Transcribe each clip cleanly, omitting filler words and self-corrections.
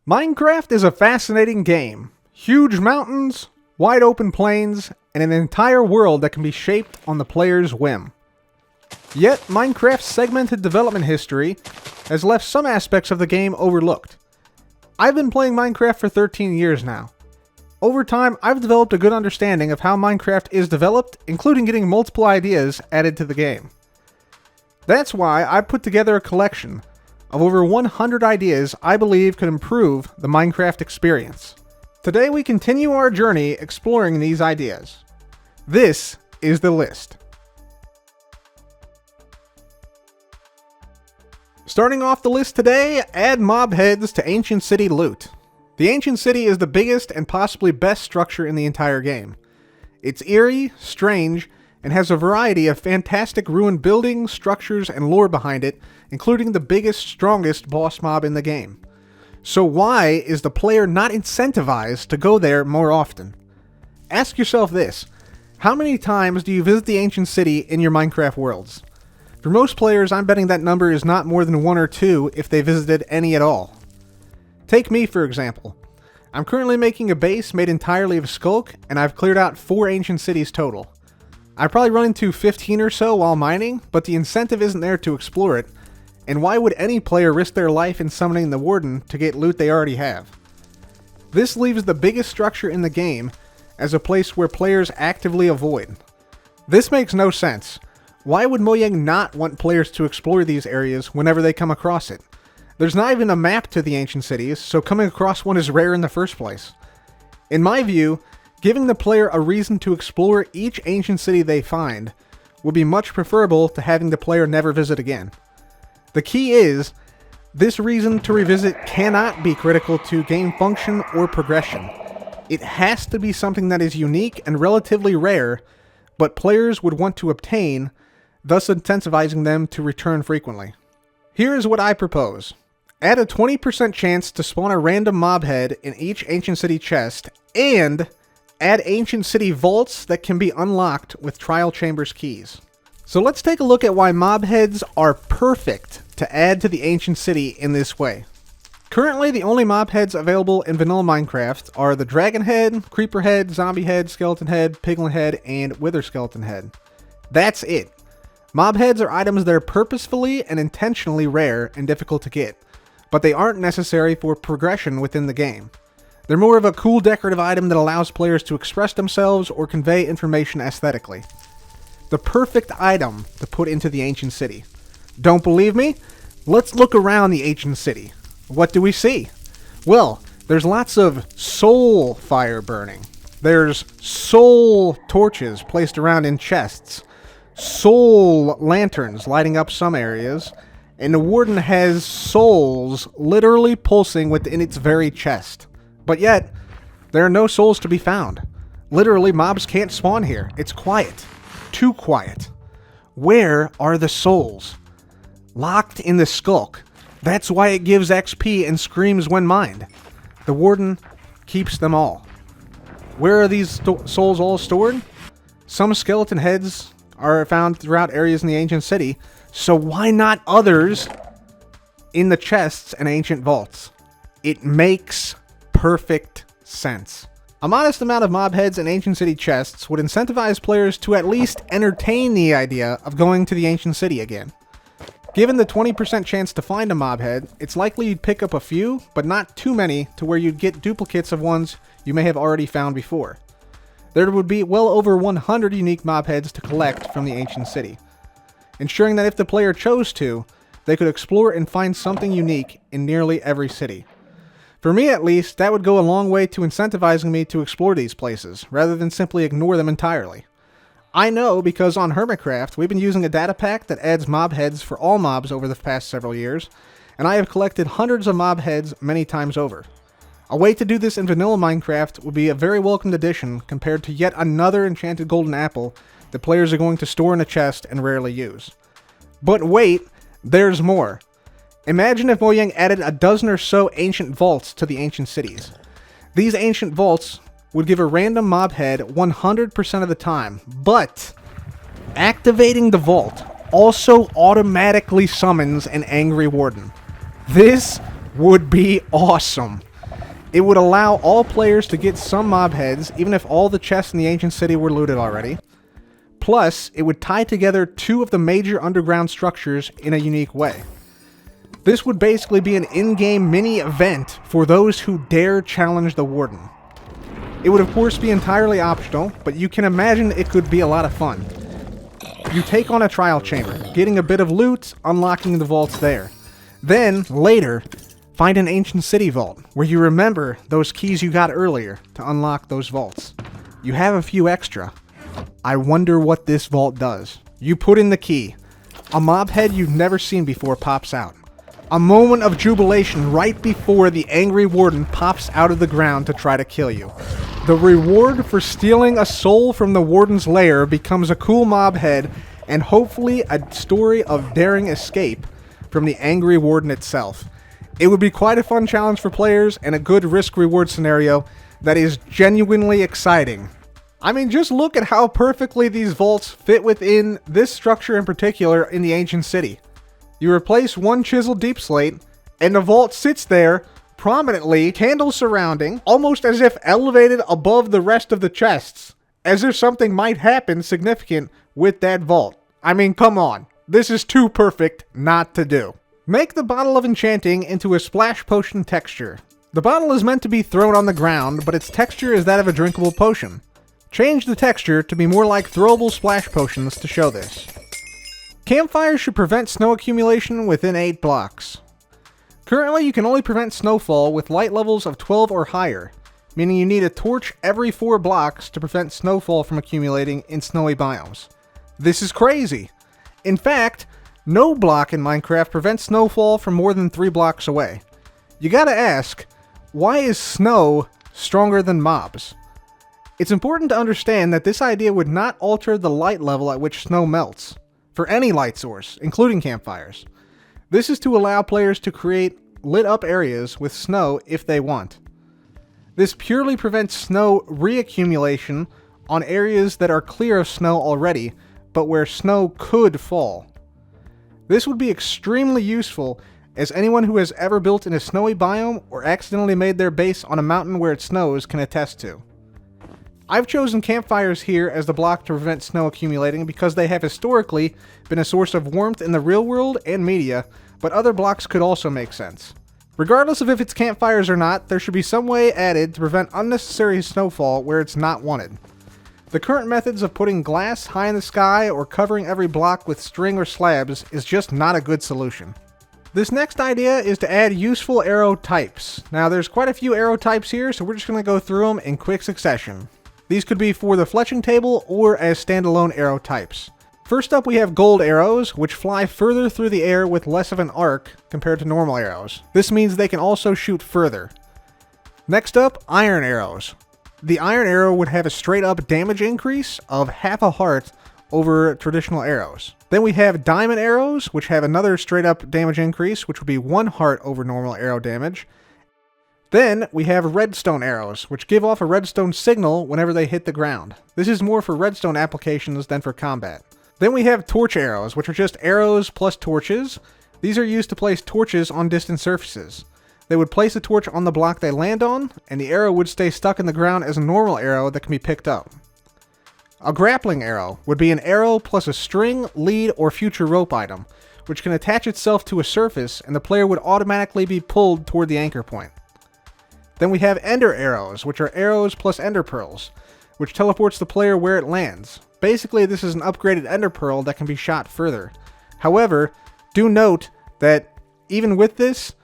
Minecraft is a fascinating game. Huge mountains, wide open plains, and an entire world that can be shaped on the player's whim. Yet, Minecraft's segmented development history has left some aspects of the game overlooked. I've been playing Minecraft for 13 years now. Over time, I've developed a good understanding of how Minecraft is developed, including getting multiple ideas added to the game. That's why I put together a collection of over 100 ideas I believe could improve the Minecraft experience. Today we continue our journey exploring these ideas. This is the list. Starting off the list today, add mob heads to Ancient City loot. The Ancient City is the biggest and possibly best structure in the entire game. It's eerie, strange, and has a variety of fantastic ruined buildings, structures, and lore behind it, including the biggest, strongest boss mob in the game. So why is the player not incentivized to go there more often? Ask yourself this: how many times do you visit the Ancient City in your Minecraft worlds? For most players, I'm betting that number is not more than 1 or 2 if they visited any at all. Take me, for example. I'm currently making a base made entirely of sculk, and I've cleared out 4 ancient cities total. I probably run into 15 or so while mining, but the incentive isn't there to explore it, and why would any player risk their life in summoning the Warden to get loot they already have? This leaves the biggest structure in the game as a place where players actively avoid. This makes no sense. Why would Mojang not want players to explore these areas whenever they come across it? There's not even a map to the ancient cities, so coming across one is rare in the first place. In my view, giving the player a reason to explore each ancient city they find would be much preferable to having the player never visit again. The key is, this reason to revisit cannot be critical to game function or progression. It has to be something that is unique and relatively rare, but players would want to obtain, thus incentivizing them to return frequently. Here is what I propose. Add a 20% chance to spawn a random mob head in each Ancient City chest, and add Ancient City vaults that can be unlocked with Trial Chambers keys. So let's take a look at why mob heads are perfect to add to the Ancient City in this way. Currently, the only mob heads available in vanilla Minecraft are the Dragon Head, Creeper Head, Zombie Head, Skeleton Head, Piglin Head, and Wither Skeleton Head. That's it. Mob heads are items that are purposefully and intentionally rare and difficult to get, but they aren't necessary for progression within the game. They're more of a cool decorative item that allows players to express themselves or convey information aesthetically. The perfect item to put into the Ancient City. Don't believe me? Let's look around the Ancient City. What do we see? Well, there's lots of soul fire burning. There's soul torches placed around in chests. Soul lanterns lighting up some areas. And the Warden has souls literally pulsing within its very chest. But yet, there are no souls to be found. Literally, mobs can't spawn here. It's quiet. Too quiet. Where are the souls? Locked in the skulk. That's why it gives XP and screams when mined. The Warden keeps them all. Where are these souls all stored? Some skeleton heads are found throughout areas in the Ancient City, so why not others in the chests and ancient vaults? It makes perfect sense. A modest amount of mob heads in Ancient City chests would incentivize players to at least entertain the idea of going to the Ancient City again. Given the 20% chance to find a mob head, it's likely you'd pick up a few, but not too many to where you'd get duplicates of ones you may have already found before. There would be well over 100 unique mob heads to collect from the Ancient City, ensuring that if the player chose to, they could explore and find something unique in nearly every city. For me at least, that would go a long way to incentivizing me to explore these places, rather than simply ignore them entirely. I know because on Hermitcraft, we've been using a data pack that adds mob heads for all mobs over the past several years, and I have collected hundreds of mob heads many times over. A way to do this in vanilla Minecraft would be a very welcomed addition compared to yet another enchanted golden apple that players are going to store in a chest and rarely use. But wait, there's more. Imagine if Mojang added a dozen or so ancient vaults to the ancient cities. These ancient vaults would give a random mob head 100% of the time, but activating the vault also automatically summons an angry warden. This would be awesome. It would allow all players to get some mob heads, even if all the chests in the ancient city were looted already. Plus, it would tie together two of the major underground structures in a unique way. This would basically be an in-game mini-event for those who dare challenge the Warden. It would of course be entirely optional, but you can imagine it could be a lot of fun. You take on a trial chamber, getting a bit of loot, unlocking the vaults there. Then, later, find an ancient city vault, where you remember those keys you got earlier to unlock those vaults. You have a few extra. I wonder what this vault does. You put in the key. A mob head you've never seen before pops out. A moment of jubilation right before the angry Warden pops out of the ground to try to kill you. The reward for stealing a soul from the Warden's lair becomes a cool mob head and hopefully a story of daring escape from the angry Warden itself. It would be quite a fun challenge for players and a good risk-reward scenario that is genuinely exciting. I mean, just look at how perfectly these vaults fit within this structure in particular in the ancient city. You replace one chiseled deep slate, and the vault sits there, prominently, candles surrounding, almost as if elevated above the rest of the chests, as if something might happen significant with that vault. I mean, come on. This is too perfect not to do. Make the bottle of Enchanting into a splash potion texture. The bottle is meant to be thrown on the ground, but its texture is that of a drinkable potion. Change the texture to be more like throwable splash potions to show this. Campfires should prevent snow accumulation within 8 blocks. Currently, you can only prevent snowfall with light levels of 12 or higher, meaning you need a torch every 4 blocks to prevent snowfall from accumulating in snowy biomes. This is crazy! In fact, no block in Minecraft prevents snowfall from more than 3 blocks away. You gotta ask, why is snow stronger than mobs? It's important to understand that this idea would not alter the light level at which snow melts, for any light source, including campfires. This is to allow players to create lit up areas with snow if they want. This purely prevents snow reaccumulation on areas that are clear of snow already, but where snow could fall. This would be extremely useful, as anyone who has ever built in a snowy biome or accidentally made their base on a mountain where it snows can attest to. I've chosen campfires here as the block to prevent snow accumulating because they have historically been a source of warmth in the real world and media, but other blocks could also make sense. Regardless of if it's campfires or not, there should be some way added to prevent unnecessary snowfall where it's not wanted. The current methods of putting glass high in the sky or covering every block with string or slabs is just not a good solution. This next idea is to add useful arrow types. Now there's quite a few arrow types here, so we're just going to go through them in quick succession. These could be for the fletching table or as standalone arrow types. First up we have gold arrows, which fly further through the air with less of an arc compared to normal arrows. This means they can also shoot further. Next up, iron arrows. The iron arrow would have a straight up damage increase of half a heart over traditional arrows. Then we have diamond arrows, which have another straight up damage increase, which would be 1 heart over normal arrow damage. Then we have redstone arrows, which give off a redstone signal whenever they hit the ground. This is more for redstone applications than for combat. Then we have torch arrows, which are just arrows plus torches. These are used to place torches on distant surfaces. They would place a torch on the block they land on, and the arrow would stay stuck in the ground as a normal arrow that can be picked up. A grappling arrow would be an arrow plus a string, lead, or future rope item, which can attach itself to a surface and the player would automatically be pulled toward the anchor point. Then we have ender arrows, which are arrows plus ender pearls, which teleports the player where it lands. Basically, this is an upgraded ender pearl that can be shot further. However, do note that even with this,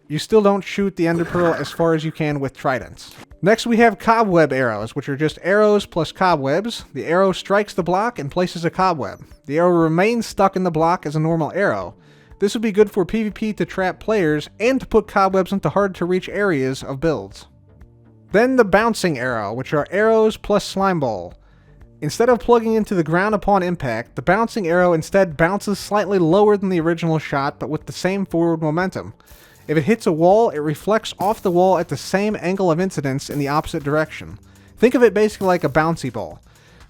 you still don't shoot the ender pearl as far as you can with tridents. Next we have cobweb arrows, which are just arrows plus cobwebs. The arrow strikes the block and places a cobweb. The arrow remains stuck in the block as a normal arrow. This would be good for PvP to trap players and to put cobwebs into hard to reach areas of builds. Then the bouncing arrow, which are arrows plus slime ball. Instead of plugging into the ground upon impact, the bouncing arrow instead bounces slightly lower than the original shot but with the same forward momentum. If it hits a wall, it reflects off the wall at the same angle of incidence in the opposite direction. Think of it basically like a bouncy ball.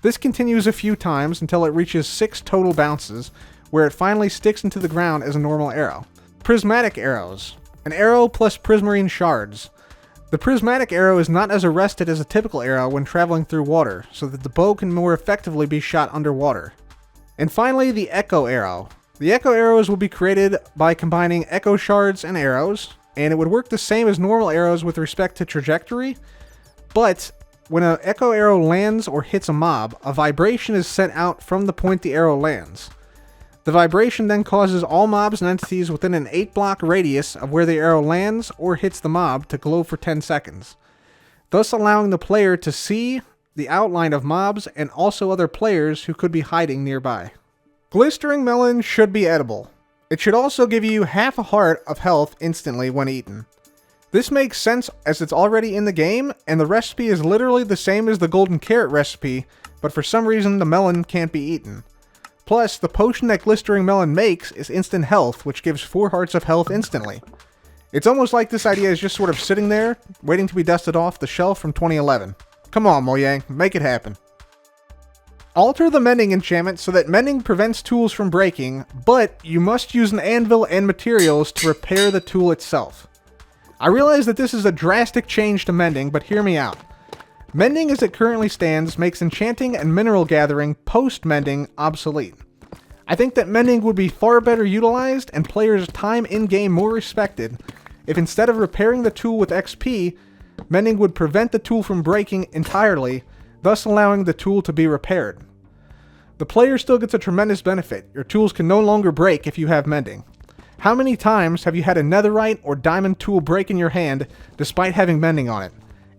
This continues a few times until it reaches 6 total bounces, where it finally sticks into the ground as a normal arrow. Prismatic arrows. An arrow plus prismarine shards. The prismatic arrow is not as arrested as a typical arrow when traveling through water, so that the bow can more effectively be shot underwater. And finally, the echo arrow. The echo arrows will be created by combining echo shards and arrows, and it would work the same as normal arrows with respect to trajectory, but when an echo arrow lands or hits a mob, a vibration is sent out from the point the arrow lands. The vibration then causes all mobs and entities within an 8-block radius of where the arrow lands or hits the mob to glow for 10 seconds, thus allowing the player to see the outline of mobs and also other players who could be hiding nearby. Glistering Melon should be edible. It should also give you half a heart of health instantly when eaten. This makes sense as it's already in the game, and the recipe is literally the same as the golden carrot recipe, but for some reason the melon can't be eaten. Plus, the potion that Glistering Melon makes is instant health, which gives 4 hearts of health instantly. It's almost like this idea is just sort of sitting there, waiting to be dusted off the shelf from 2011. Come on, Mojang, make it happen. Alter the Mending Enchantment so that mending prevents tools from breaking, but you must use an anvil and materials to repair the tool itself. I realize that this is a drastic change to mending, but hear me out. Mending as it currently stands makes enchanting and mineral gathering post-mending obsolete. I think that mending would be far better utilized and players' time in-game more respected if instead of repairing the tool with XP, mending would prevent the tool from breaking entirely, thus allowing the tool to be repaired. The player still gets a tremendous benefit. Your tools can no longer break if you have mending. How many times have you had a netherite or diamond tool break in your hand despite having mending on it?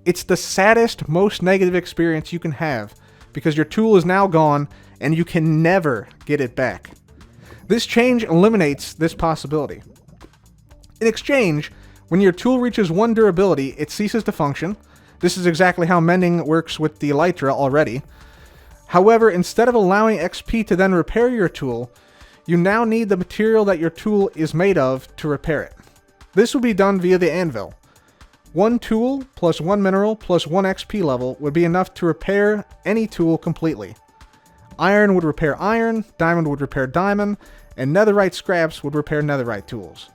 It's the saddest, most negative experience you can have because your tool is now gone and you can never get it back. This change eliminates this possibility. In exchange, when your tool reaches 1 durability, it ceases to function. This is exactly how mending works with the elytra already. However, instead of allowing XP to then repair your tool, you now need the material that your tool is made of to repair it. This will be done via the anvil. 1 tool plus 1 mineral plus 1 XP level would be enough to repair any tool completely. Iron would repair iron, diamond would repair diamond, and netherite scraps would repair netherite tools.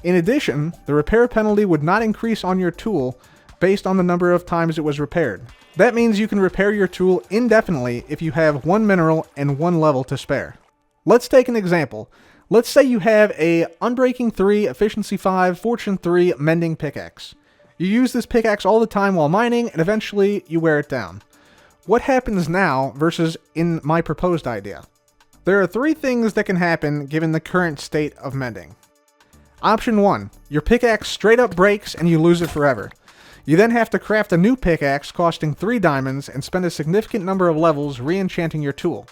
In addition, the repair penalty would not increase on your tool based on the number of times it was repaired. That means you can repair your tool indefinitely if you have 1 mineral and 1 level to spare. Let's take an example. Let's say you have a Unbreaking 3, Efficiency 5, Fortune 3 Mending Pickaxe. You use this pickaxe all the time while mining, and eventually you wear it down. What happens now versus in my proposed idea? There are 3 things that can happen given the current state of mending. Option 1. Your pickaxe straight up breaks and you lose it forever. You then have to craft a new pickaxe costing 3 diamonds and spend a significant number of levels re-enchanting your tool.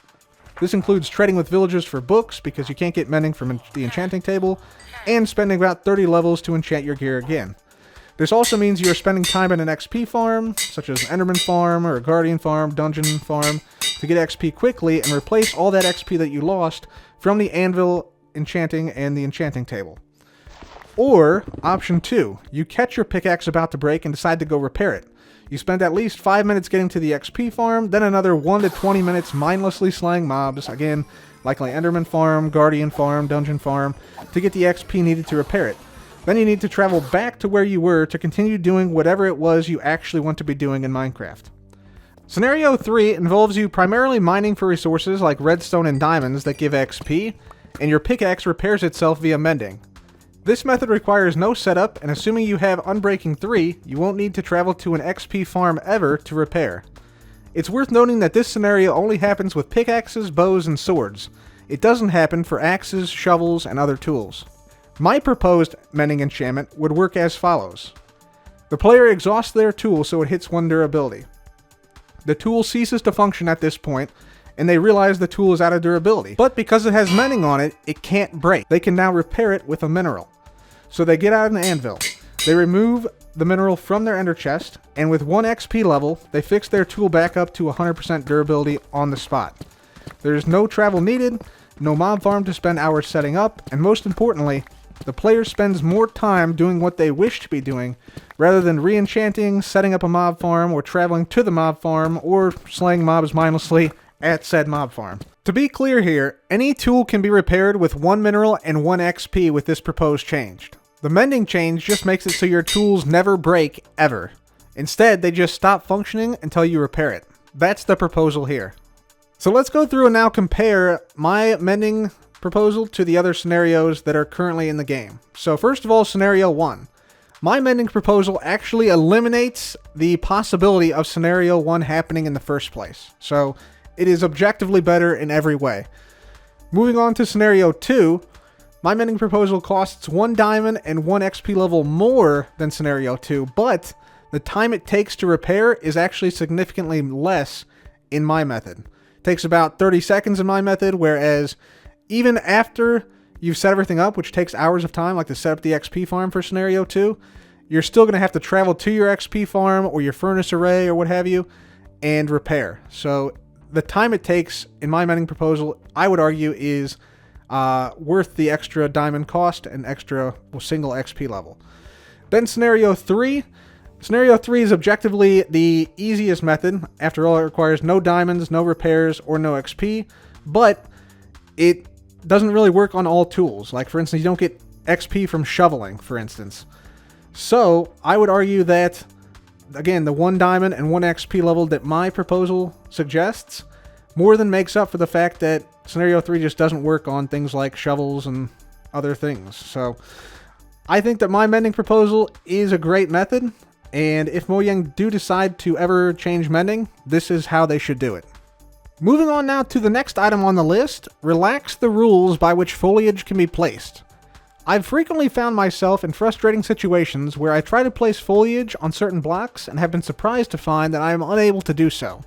This includes trading with villagers for books because you can't get mending from the enchanting table, and spending about 30 levels to enchant your gear again. This also means you are spending time in an XP farm, such as an Enderman farm or a Guardian farm, Dungeon farm, to get XP quickly and replace all that XP that you lost from the anvil, enchanting, and the enchanting table. Or, option 2, you catch your pickaxe about to break and decide to go repair it. You spend at least 5 minutes getting to the XP farm, then another 1 to 20 minutes mindlessly slaying mobs, again, likely Enderman farm, Guardian farm, Dungeon farm, to get the XP needed to repair it. Then you need to travel back to where you were to continue doing whatever it was you actually want to be doing in Minecraft. Scenario 3 involves you primarily mining for resources like redstone and diamonds that give XP, and your pickaxe repairs itself via mending. This method requires no setup, and assuming you have Unbreaking 3, you won't need to travel to an XP farm ever to repair. It's worth noting that this scenario only happens with pickaxes, bows, and swords. It doesn't happen for axes, shovels, and other tools. My proposed Mending Enchantment would work as follows. The player exhausts their tool so it hits 1 durability. The tool ceases to function at this point, and they realize the tool is out of durability. But because it has mending on it, it can't break. They can now repair it with a mineral. So they get out an anvil. They remove the mineral from their ender chest, and with 1 XP level, they fix their tool back up to 100% durability on the spot. There's no travel needed, no mob farm to spend hours setting up, and most importantly, the player spends more time doing what they wish to be doing, rather than re-enchanting, setting up a mob farm, or traveling to the mob farm, or slaying mobs mindlessly at said mob farm. To be clear here, any tool can be repaired with 1 mineral and 1 XP with this proposed change. The mending change just makes it so your tools never break, ever. Instead, they just stop functioning until you repair it. That's the proposal here. So let's go through and now compare my mending proposal to the other scenarios that are currently in the game. So first of all, scenario 1. My mending proposal actually eliminates the possibility of scenario 1 happening in the first place. So it is objectively better in every way. Moving on to scenario 2, my mending proposal costs 1 diamond and 1 XP level more than scenario 2, but the time it takes to repair is actually significantly less in my method. It takes about 30 seconds in my method, whereas even after you've set everything up, which takes hours of time, like to set up the XP farm for scenario 2, you're still going to have to travel to your XP farm or your furnace array or what have you and repair. So the time it takes in my mending proposal, I would argue, is worth the extra diamond cost and extra single XP level. Then scenario 3. Scenario 3 is objectively the easiest method. After all, it requires no diamonds, no repairs, or no XP, but it doesn't really work on all tools. Like, for instance, you don't get XP from shoveling, for instance. So I would argue that, again, the 1 diamond and 1 XP level that my proposal suggests more than makes up for the fact that scenario 3 just doesn't work on things like shovels and other things. So I think that my mending proposal is a great method, and if Mojang do decide to ever change mending, this is how they should do it. Moving on now to the next item on the list, relax the rules by which foliage can be placed. I've frequently found myself in frustrating situations where I try to place foliage on certain blocks and have been surprised to find that I am unable to do so.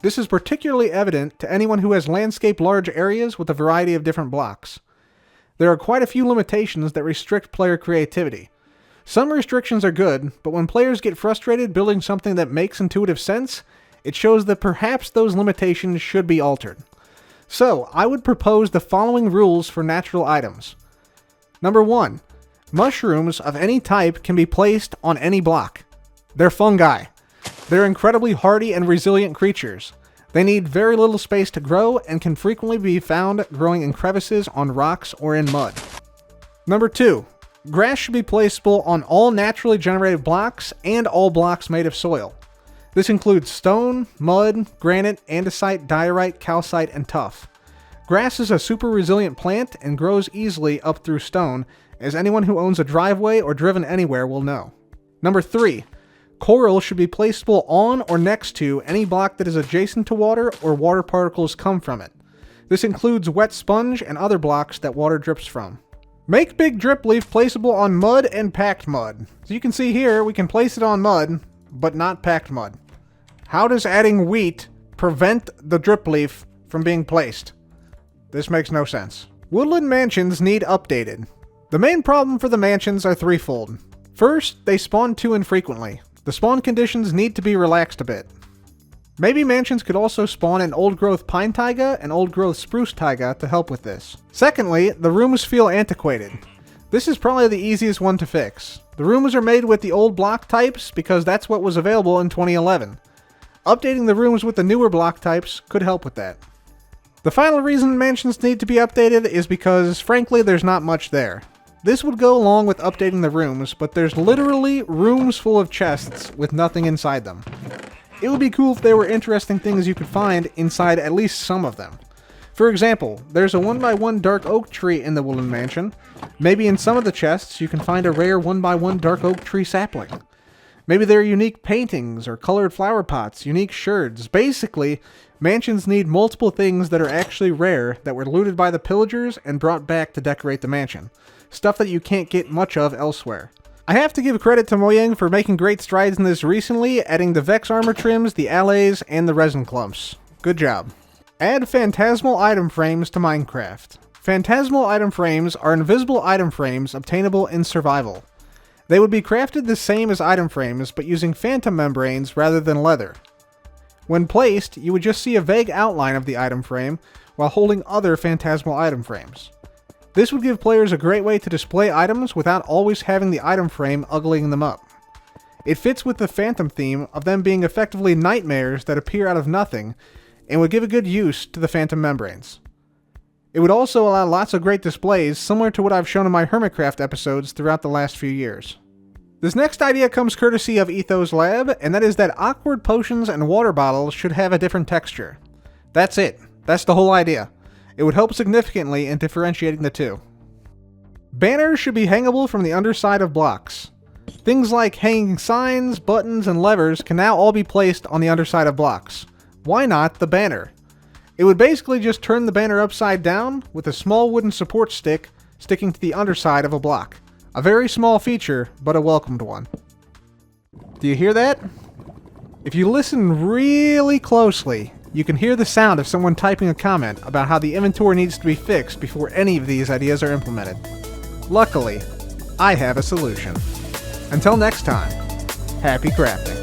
This is particularly evident to anyone who has landscaped large areas with a variety of different blocks. There are quite a few limitations that restrict player creativity. Some restrictions are good, but when players get frustrated building something that makes intuitive sense, it shows that perhaps those limitations should be altered. So, I would propose the following rules for natural items. Number 1. Mushrooms of any type can be placed on any block. They're fungi. They're incredibly hardy and resilient creatures. They need very little space to grow and can frequently be found growing in crevices on rocks or in mud. Number 2. Grass should be placeable on all naturally generated blocks and all blocks made of soil. This includes stone, mud, granite, andesite, diorite, calcite, and tuff. Grass is a super resilient plant and grows easily up through stone, as anyone who owns a driveway or driven anywhere will know. Number 3. Coral should be placeable on or next to any block that is adjacent to water or water particles come from it. This includes wet sponge and other blocks that water drips from. Make Big Drip Leaf placeable on mud and packed mud. So you can see here, we can place it on mud, but not packed mud. How does adding wheat prevent the drip leaf from being placed? This makes no sense. Woodland Mansions need updated. The main problem for the mansions are threefold. First, they spawn too infrequently. The spawn conditions need to be relaxed a bit. Maybe mansions could also spawn an old-growth pine taiga and old-growth spruce taiga to help with this. Secondly, the rooms feel antiquated. This is probably the easiest one to fix. The rooms are made with the old block types because that's what was available in 2011. Updating the rooms with the newer block types could help with that. The final reason mansions need to be updated is because, frankly, there's not much there. This would go along with updating the rooms, but there's literally rooms full of chests with nothing inside them. It would be cool if there were interesting things you could find inside at least some of them. For example, there's a 1x1 dark oak tree in the Woodland Mansion. Maybe in some of the chests you can find a rare 1x1 dark oak tree sapling. Maybe there are unique paintings or colored flower pots, unique sherds. Basically, mansions need multiple things that are actually rare that were looted by the pillagers and brought back to decorate the mansion. Stuff that you can't get much of elsewhere. I have to give credit to Mojang for making great strides in this recently, adding the Vex armor trims, the allays, and the resin clumps. Good job. Add Phantasmal item frames to Minecraft. Phantasmal item frames are invisible item frames obtainable in survival. They would be crafted the same as item frames, but using phantom membranes rather than leather. When placed, you would just see a vague outline of the item frame while holding other phantasmal item frames. This would give players a great way to display items without always having the item frame uglying them up. It fits with the phantom theme of them being effectively nightmares that appear out of nothing, and would give a good use to the phantom membranes. It would also allow lots of great displays similar to what I've shown in my Hermitcraft episodes throughout the last few years. This next idea comes courtesy of Ethos Lab, and that is that awkward potions and water bottles should have a different texture. That's it. That's the whole idea. It would help significantly in differentiating the two. Banners should be hangable from the underside of blocks. Things like hanging signs, buttons, and levers can now all be placed on the underside of blocks. Why not the banner? It would basically just turn the banner upside down with a small wooden support stick sticking to the underside of a block. A very small feature, but a welcomed one. Do you hear that? If you listen really closely, you can hear the sound of someone typing a comment about how the inventory needs to be fixed before any of these ideas are implemented. Luckily, I have a solution. Until next time, happy crafting.